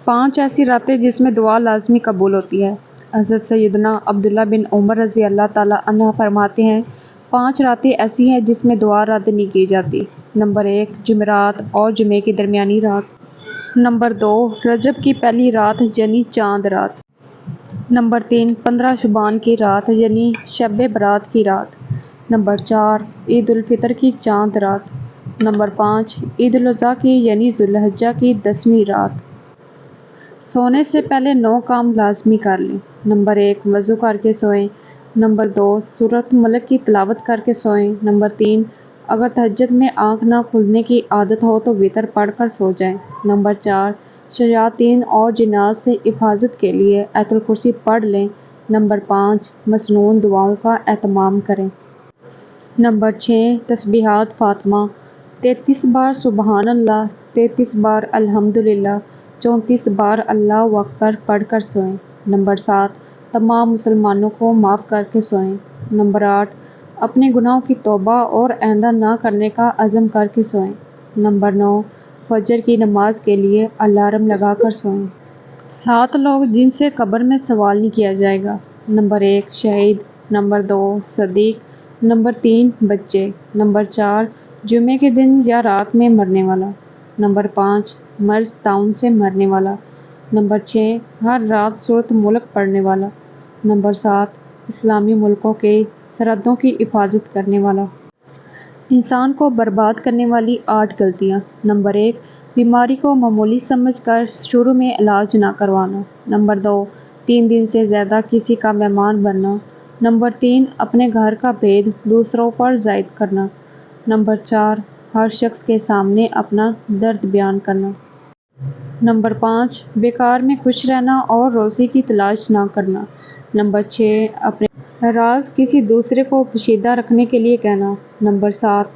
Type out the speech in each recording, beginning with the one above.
5 ایسی راتیں جس میں دعا لازمی قبول ہوتی ہے۔ حضرت سیدنا عبداللہ بن عمر رضی اللہ تعالیٰ عنہ فرماتے ہیں 5 راتیں ایسی ہیں جس میں دعا رد نہیں کی جاتی۔ نمبر 1 جمعرات اور جمعے کی درمیانی رات۔ نمبر 2 رجب کی پہلی رات یعنی چاند رات۔ نمبر 3 15 شعبان کی رات یعنی شب برات کی رات۔ نمبر 4 عید الفطر کی چاند رات۔ نمبر 5 عید الاضحیٰ کی یعنی ذو الحجہ کی 10ویں رات۔ سونے سے پہلے 9 کام لازمی کر لیں۔ نمبر 1 وضو کر کے سوئیں۔ نمبر 2 سورۃ ملک کی تلاوت کر کے سوئیں۔ نمبر 3 اگر تہجد میں آنکھ نہ کھلنے کی عادت ہو تو وتر پڑھ کر سو جائیں۔ نمبر 4 شیاطین اور جنات سے حفاظت کے لیے آیت الکرسی پڑھ لیں۔ نمبر 5 مسنون دعاؤں کا اہتمام کریں۔ نمبر 6 تسبیحات فاطمہ 33 بار سبحان اللہ، 33 بار الحمدللہ، 34 بار اللہ اکبر پڑھ کر سوئیں۔ نمبر 7 تمام مسلمانوں کو معاف کر کے سوئیں۔ نمبر 8 اپنے گناہوں کی توبہ اور آئندہ نہ کرنے کا عزم کر کے سوئیں۔ نمبر 9 فجر کی نماز کے لیے الارم لگا کر سوئیں۔ 7 لوگ جن سے قبر میں سوال نہیں کیا جائے گا۔ نمبر 1 شہید۔ نمبر 2 صدیق۔ نمبر 3 بچے۔ نمبر 4 جمعے کے دن یا رات میں مرنے والا۔ نمبر 5 مرض طاعون سے مرنے والا۔ نمبر 6 ہر رات سورۃ ملک پڑھنے والا۔ نمبر 7 اسلامی ملکوں کے سرحدوں کی حفاظت کرنے والا۔ انسان کو برباد کرنے والی 8 غلطیاں۔ نمبر 1 بیماری کو معمولی سمجھ کر شروع میں علاج نہ کروانا۔ نمبر 2 3 دن سے زیادہ کسی کا مہمان بننا۔ نمبر 3 اپنے گھر کا بھید دوسروں پر زائد کرنا۔ نمبر 4 ہر شخص کے سامنے اپنا درد بیان کرنا۔ نمبر 5 بیکار میں خوش رہنا اور روزی کی تلاش نہ کرنا۔ نمبر 6 اپنے راز کسی دوسرے کو پوشیدہ رکھنے کے لیے کہنا۔ نمبر 7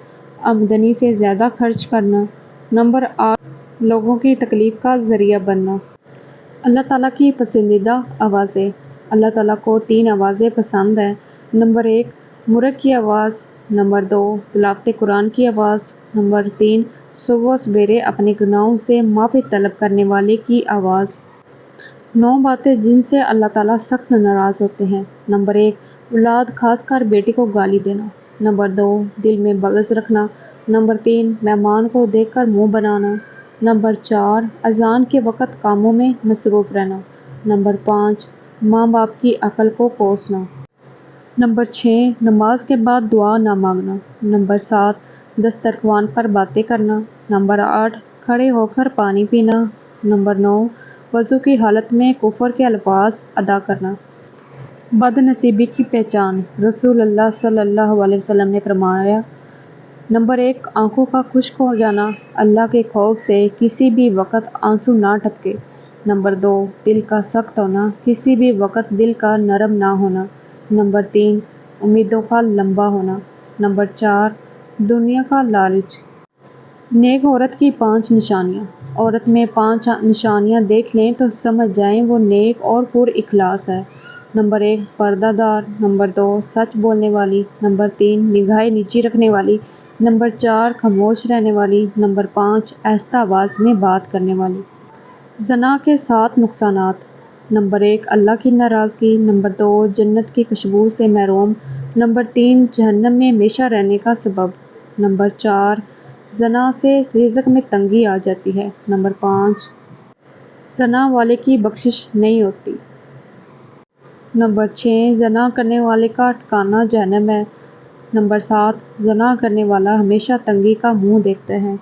آمدنی سے زیادہ خرچ کرنا۔ نمبر 8 لوگوں کی تکلیف کا ذریعہ بننا۔ اللہ تعالیٰ کی پسندیدہ آوازیں۔ اللہ تعالیٰ کو 3 آوازیں پسند ہیں۔ نمبر 1 مرغ کی آواز۔ نمبر 2 تلاوت قرآن کی آواز۔ نمبر 3 صبح و سبیرے اپنے گناہوں سے معافی طلب کرنے والے کی آواز۔ 9 باتیں جن سے اللہ تعالیٰ سخت ناراض ہوتے ہیں۔ نمبر 1 اولاد خاص کر بیٹی کو گالی دینا۔ نمبر 2 دل میں بغض رکھنا۔ نمبر 3 مہمان کو دیکھ کر منہ بنانا۔ نمبر 4 اذان کے وقت کاموں میں مصروف رہنا۔ نمبر 5 ماں باپ کی عقل کو کوسنا۔ نمبر 6 نماز کے بعد دعا نہ مانگنا۔ نمبر 7 دسترخوان پر باتیں کرنا۔ نمبر 8 کھڑے ہو کر پانی پینا۔ نمبر 9 وضو کی حالت میں کفر کے الفاظ ادا کرنا۔ بد نصیبی کی پہچان۔ رسول اللہ صلی اللہ علیہ وسلم نے فرمایا نمبر 1 آنکھوں کا خشک ہو جانا، اللہ کے خوف سے کسی بھی وقت آنسو نہ ٹپکے۔ نمبر 2 دل کا سخت ہونا، کسی بھی وقت دل کا نرم نہ ہونا۔ نمبر 3 امیدوں کا لمبا ہونا۔ نمبر 4 دنیا کا لالچ۔ نیک عورت کی 5 نشانیاں۔ عورت میں 5 نشانیاں دیکھ لیں تو سمجھ جائیں وہ نیک اور پر اخلاص ہے۔ نمبر 1 پردہ دار۔ نمبر 2 سچ بولنے والی۔ نمبر 3 نگاہیں نیچی رکھنے والی۔ نمبر 4 خاموش رہنے والی۔ نمبر 5 آہستہ آواز میں بات کرنے والی۔ زنا کے 7 نقصانات۔ نمبر 1 اللہ کی ناراضگی۔ نمبر 2 جنت کی خوشبو سے محروم۔ نمبر 3 جہنم میں ہمیشہ رہنے کا سبب۔ نمبر 4 زنا سے رزق میں تنگی آ جاتی ہے۔ نمبر 5 زنا والے کی بخشش نہیں ہوتی۔ نمبر 6 زنا کرنے والے کا ٹھکانہ جہنم ہے۔ نمبر 7 زنا کرنے والا ہمیشہ تنگی کا منہ دیکھتا ہے۔